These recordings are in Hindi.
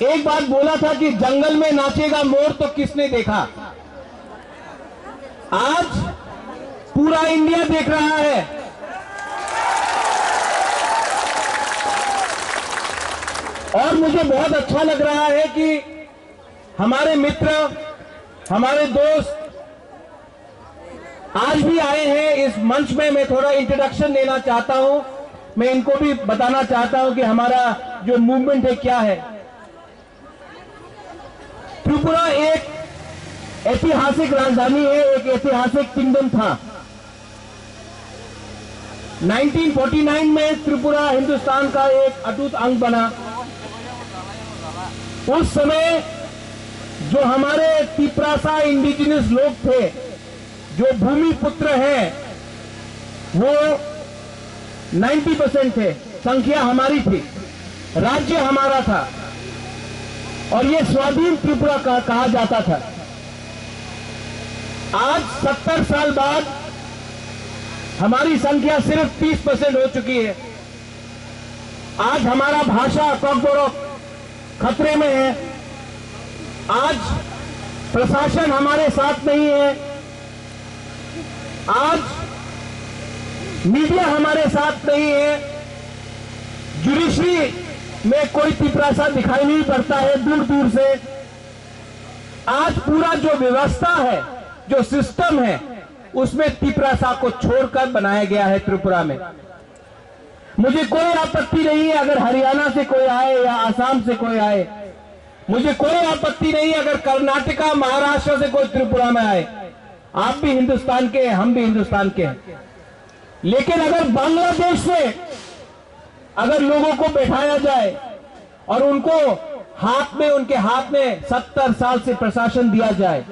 एक बात बोला था कि जंगल में नाचेगा मोर तो किसने देखा। आज पूरा इंडिया देख रहा है। और मुझे बहुत अच्छा लग रहा है कि हमारे मित्र, हमारे दोस्त आज भी आए हैं इस मंच में। मैं थोड़ा इंट्रोडक्शन देना चाहता हूं, मैं इनको भी बताना चाहता हूं कि हमारा जो मूवमेंट है क्या है। त्रिपुरा एक ऐतिहासिक राजधानी है, एक ऐतिहासिक किंगडम था। 1949 में त्रिपुरा हिंदुस्तान का एक अटूट अंग बना। उस समय जो हमारे तिपरासा इंडिजिनस लोग थे, जो भूमि पुत्र हैं, वो 90% थे, संख्या हमारी थी, राज्य हमारा था और ये स्वाधीन त्रिपुरा कहा जाता था। आज 70 साल बाद हमारी संख्या सिर्फ 30% हो चुकी है। आज हमारा भाषा कॉकबोरोक खतरे में है। आज प्रशासन हमारे साथ नहीं है। आज मीडिया हमारे साथ नहीं है। जुडिशरी में कोई तिपरासा दिखाई नहीं पड़ता है दूर दूर से। आज पूरा जो व्यवस्था है, जो सिस्टम है, उसमें तिपरासा को छोड़कर बनाया गया है त्रिपुरा में। मुझे कोई आपत्ति नहीं है अगर हरियाणा से कोई आए या असम से कोई आए। मुझे कोई आपत्ति नहीं अगर कर्नाटका, महाराष्ट्र से कोई त्रिपुरा में आए। आप भी हिंदुस्तान के हैं, हम भी हिंदुस्तान के हैं। लेकिन अगर बांग्लादेश से अगर लोगों को बैठाया जाए और उनको उनके हाथ में 70 साल से प्रशासन दिया जाए,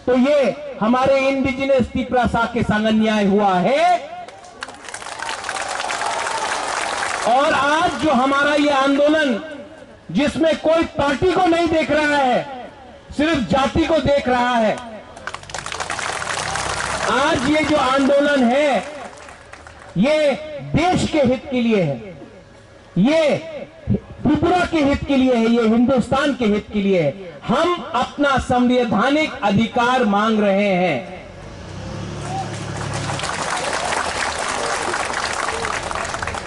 तो ये हमारे इंडिजिनस तिपरासा के संग अन्याय हुआ है। और आज जो हमारा ये आंदोलन, जिसमें कोई पार्टी को नहीं देख रहा है, सिर्फ जाति को देख रहा है, आज ये जो आंदोलन है, ये देश के हित के लिए है, ये त्रिपुरा के हित के लिए है, ये हिंदुस्तान के हित के लिए है। हम अपना संवैधानिक अधिकार मांग रहे हैं।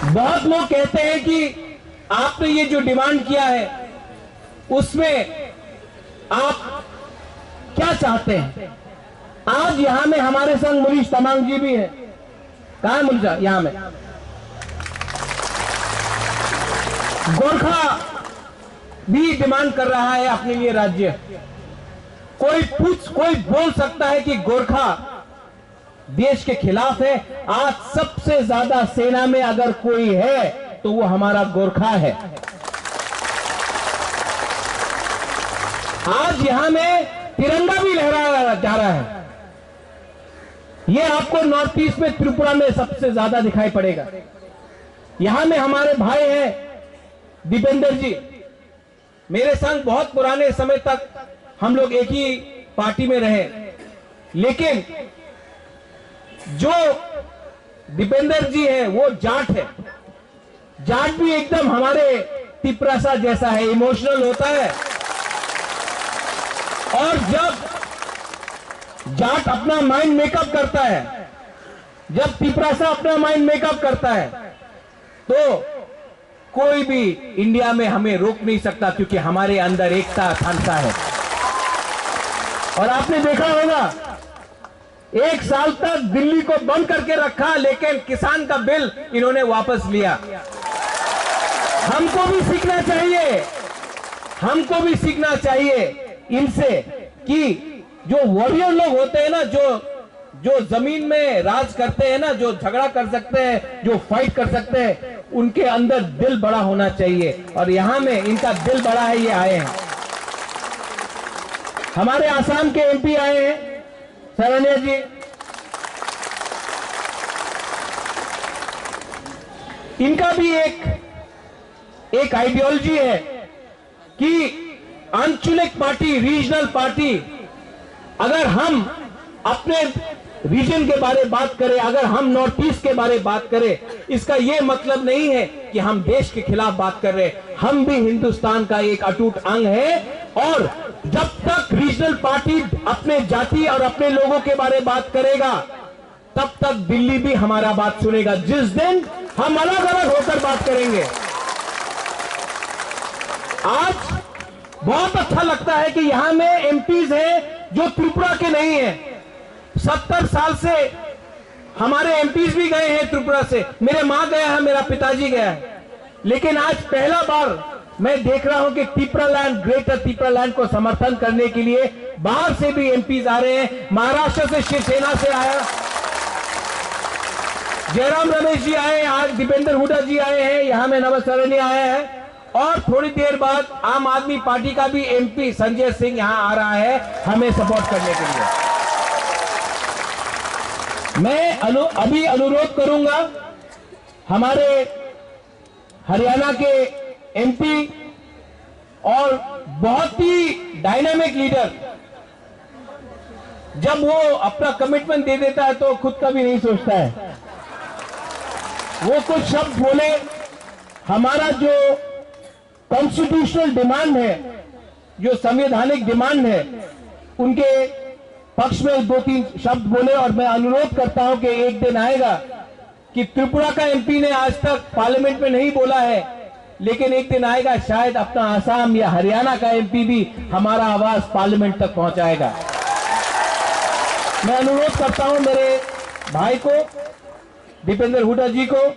बहुत लोग कहते हैं कि आपने ये जो डिमांड किया है उसमें आप क्या चाहते हैं। आज यहां में हमारे संग मुनीश तमांग जी भी है। कहां है मुनीश? यहां में। गोरखा भी डिमांड कर रहा है अपने लिए राज्य। कोई बोल सकता है कि गोरखा देश के खिलाफ है। आज सबसे ज्यादा सेना में अगर कोई है तो वो हमारा गोरखा है। आज यहां में तिरंगा भी लहराया जा रहा है। ये आपको नॉर्थ ईस्ट में त्रिपुरा में सबसे ज्यादा दिखाई पड़ेगा। यहां में हमारे भाई हैं दीपेंद्र जी, मेरे संग बहुत पुराने समय तक हम लोग एक ही पार्टी में रहे। लेकिन जो दीपेंद्र जी है वो जाट है। जाट भी एकदम हमारे तिपरासा जैसा है, इमोशनल होता है। और जब जाट अपना माइंड मेकअप करता है, जब तिपरासा अपना माइंड मेकअप करता है, तो कोई भी इंडिया में हमें रोक नहीं सकता, क्योंकि हमारे अंदर एकता थानसा है। और आपने देखा होगा 1 साल तक दिल्ली को बंद करके रखा, लेकिन किसान का बिल इन्होंने वापस लिया। हमको भी सीखना चाहिए, हमको भी सीखना चाहिए इनसे कि जो वॉरियर लोग होते हैं ना, जो जमीन में राज करते हैं ना, जो झगड़ा कर सकते हैं, जो फाइट कर सकते हैं, उनके अंदर दिल बड़ा होना चाहिए। और यहां में इनका दिल बड़ा है, ये आए हैं। हमारे आसाम के एमपी आए हैं, शरण्या जी। इनका भी एक आइडियोलॉजी है कि आंचलिक पार्टी, रीजनल पार्टी, अगर हम अपने रीजन के बारे में बात करें, अगर हम नॉर्थ ईस्ट के बारे में बात करें, इसका यह मतलब नहीं है कि हम देश के खिलाफ बात कर रहे हैं। हम भी हिंदुस्तान का एक अटूट अंग है और जब तक रीजनल पार्टी अपने जाति और अपने लोगों के बारे में बात करेगा तब तक दिल्ली भी हमारा बात सुनेगा। जिस दिन हम अलग अलग होकर बात करेंगे, आज बहुत अच्छा लगता है कि यहां में एमपीज हैं जो त्रिपुरा के नहीं हैं। 70 साल से हमारे एमपीज भी गए हैं त्रिपुरा से, मेरे मां गया है, मेरा पिताजी गया है, लेकिन आज पहला बार मैं देख रहा हूं कि त्रिपुरालैंड, ग्रेटर त्रिपुरालैंड को समर्थन करने के लिए बाहर से भी एमपीज आ रहे हैं। महाराष्ट्र से शिवसेना से आया जयराम रमेश जी आए, आज दीपेंद्र हुड्डा जी आए हैं, यहां में नवल सरनी आया है और थोड़ी देर बाद आम आदमी पार्टी का भी एमपी संजय सिंह यहां आ रहा है हमें सपोर्ट करने के लिए। मैं अभी अनुरोध करूंगा हमारे हरियाणा के एमपी और बहुत ही डायनामिक लीडर, जब वो अपना कमिटमेंट दे देता है तो खुद का भी नहीं सोचता है, वो कुछ शब्द बोले। हमारा जो कॉन्स्टिट्यूशनल डिमांड है, जो संवैधानिक डिमांड है, उनके पक्ष में 2-3 शब्द बोले और मैं अनुरोध करता हूं कि एक दिन आएगा कि त्रिपुरा का एमपी ने आज तक पार्लियामेंट में नहीं बोला है, लेकिन एक दिन आएगा शायद अपना आसाम या हरियाणा का एमपी भी हमारा आवाज पार्लियामेंट तक पहुंचाएगा। मैं अनुरोध करता हूं मेरे भाई को, दीपेंद्र हुड्डा जी को,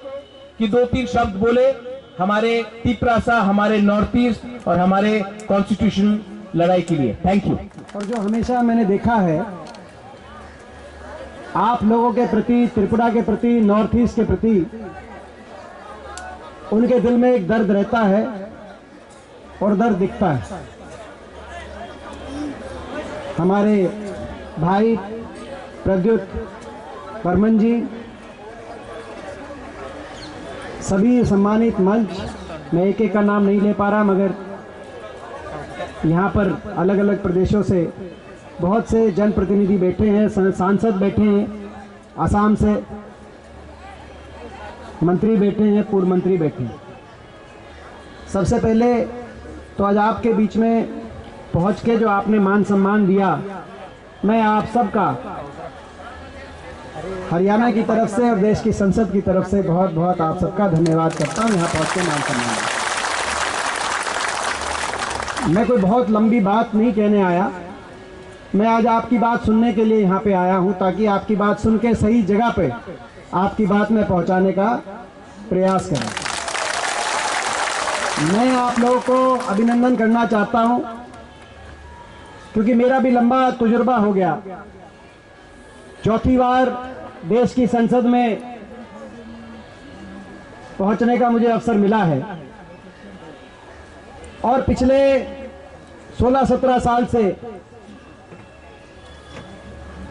कि 2-3 शब्द बोले हमारे त्रिपुरा, हमारे नॉर्थ ईस्ट और हमारे कॉन्स्टिट्यूशन लड़ाई के लिए। Thank you. और जो हमेशा मैंने देखा है आप लोगों के प्रति, त्रिपुरा के प्रति, नॉर्थ ईस्ट के प्रति, उनके दिल में एक दर्द रहता है और दर्द दिखता है। हमारे भाई प्रद्युत बर्मन जी, सभी सम्मानित मंच, मैं एक एक का नाम नहीं ले पा रहा, मगर यहाँ पर अलग अलग प्रदेशों से बहुत से जनप्रतिनिधि बैठे हैं, सांसद बैठे हैं, असम से मंत्री बैठे हैं, पूर्व मंत्री बैठे हैं। सबसे पहले तो आज आपके बीच में पहुँच के जो आपने मान सम्मान दिया, मैं आप सबका हरियाणा की तरफ से और देश की संसद की तरफ से बहुत बहुत आप सबका धन्यवाद करता हूँ। यहाँ पहुँच के मान सम्मान, मैं कोई बहुत लंबी बात नहीं कहने आया, मैं आज आपकी बात सुनने के लिए यहाँ पे आया हूँ, ताकि आपकी बात सुन के सही जगह पे आपकी बात में पहुँचाने का प्रयास करें। मैं आप लोगों को अभिनंदन करना चाहता हूँ, क्योंकि मेरा भी लंबा तजुर्बा हो गया। 4थी बार देश की संसद में पहुंचने का मुझे अवसर मिला है और पिछले 16-17 साल से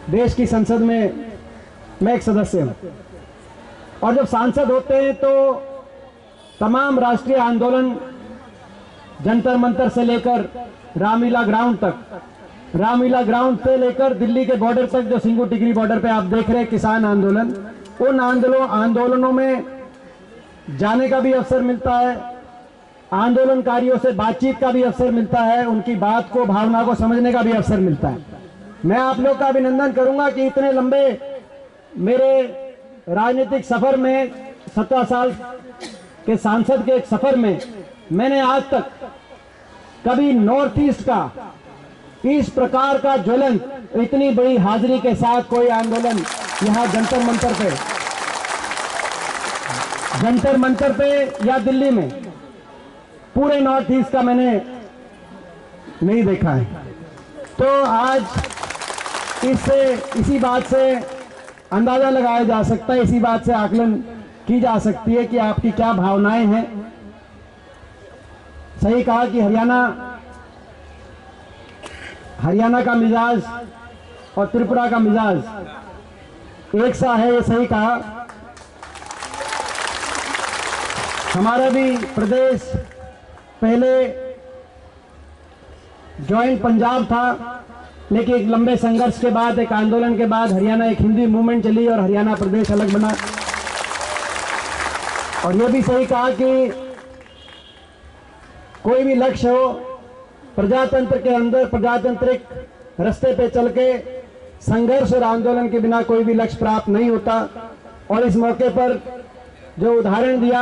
देश की संसद में मैं एक सदस्य हूं। और जब सांसद होते हैं तो तमाम राष्ट्रीय आंदोलन, जंतर मंतर से लेकर रामलीला ग्राउंड तक, रामलीला ग्राउंड से लेकर दिल्ली के बॉर्डर तक, जो सिंगू टिकरी बॉर्डर पे आप देख रहे हैं किसान आंदोलन, उन आंदोलनों में जाने का भी अवसर मिलता है, आंदोलनकारियों से बातचीत का भी अवसर मिलता है, उनकी बात को, भावना को समझने का भी अवसर मिलता है। मैं आप लोग का अभिनंदन करूंगा कि इतने लंबे मेरे राजनीतिक सफर में, 17 साल के सांसद के एक सफर में, मैंने आज तक कभी नॉर्थ ईस्ट का इस प्रकार का ज्वलंत, इतनी बड़ी हाजिरी के साथ कोई आंदोलन यहाँ जंतर मंतर पे या दिल्ली में, पूरे नॉर्थ ईस्ट का मैंने नहीं देखा है। तो आज इसी बात से अंदाजा लगाया जा सकता है, इसी बात से आकलन की जा सकती है कि आपकी क्या भावनाएं हैं। सही कहा कि हरियाणा का मिजाज और त्रिपुरा का मिजाज एक सा है, ये सही कहा। हमारा भी प्रदेश पहले जॉइंट पंजाब था, लेकिन एक लंबे संघर्ष के बाद, एक आंदोलन के बाद हरियाणा एक हिंदी मूवमेंट चली और हरियाणा प्रदेश अलग बना। और यह भी सही कहा कि कोई भी लक्ष्य हो, प्रजातंत्र के अंदर प्रजातांत्रिक रास्ते पे चल के संघर्ष और आंदोलन के बिना कोई भी लक्ष्य प्राप्त नहीं होता। और इस मौके पर जो उदाहरण दिया,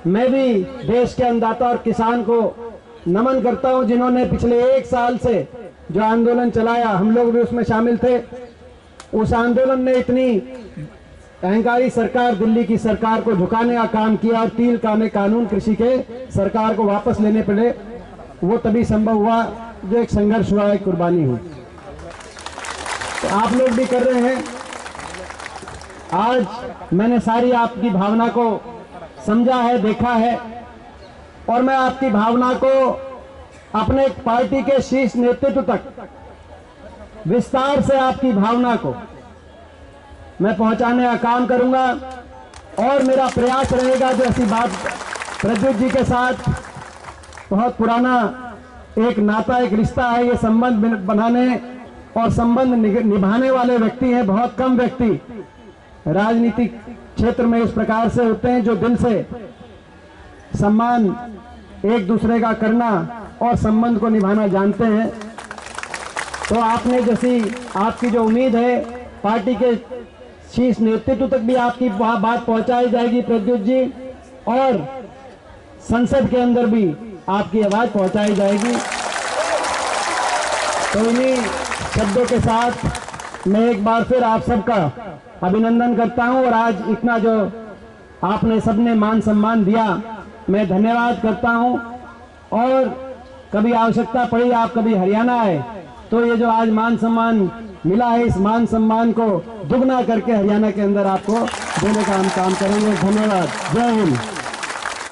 मैं भी देश के अन्नदाता और किसान को नमन करता हूं, जिन्होंने पिछले 1 साल से जो आंदोलन चलाया, हम लोग भी उसमें शामिल थे। उस आंदोलन ने इतनी अहंकारी सरकार, दिल्ली की सरकार को झुकाने का काम किया और 3 कानून कृषि के सरकार को वापस लेने पड़े। वो तभी संभव हुआ जो एक संघर्ष हुआ, एक कुर्बानी हुई। तो आप लोग भी कर रहे हैं। आज मैंने सारी आपकी भावना को समझा है, देखा है, और मैं आपकी भावना को अपने पार्टी के शीर्ष नेतृत्व तक विस्तार से आपकी भावना को मैं पहुंचाने का काम करूंगा। और मेरा प्रयास रहेगा, जो ऐसी बात प्रद्युत जी के साथ बहुत पुराना एक नाता, एक रिश्ता है, ये संबंध बनाने और संबंध निभाने वाले व्यक्ति हैं। बहुत कम व्यक्ति राजनीतिक क्षेत्र में इस प्रकार से होते हैं, जो दिल से सम्मान एक दूसरे का करना और संबंध को निभाना जानते हैं। तो आपने जैसी आपकी जो उम्मीद है, पार्टी के शीर्ष नेतृत्व तक भी आपकी बात पहुंचाई जाएगी प्रद्युत जी, और संसद के अंदर भी आपकी आवाज पहुंचाई जाएगी। तो इन्हीं शब्दों के साथ मैं एक बार फिर आप सबका अभिनंदन करता हूं, और आज इतना जो आपने सबने मान सम्मान दिया, मैं धन्यवाद करता हूं। और कभी आवश्यकता पड़ी, आप कभी हरियाणा आए तो ये जो आज मान सम्मान मिला है, इस मान सम्मान को दुगना करके हरियाणा के अंदर आपको देने का हम काम करेंगे। धन्यवाद। जय हिंद।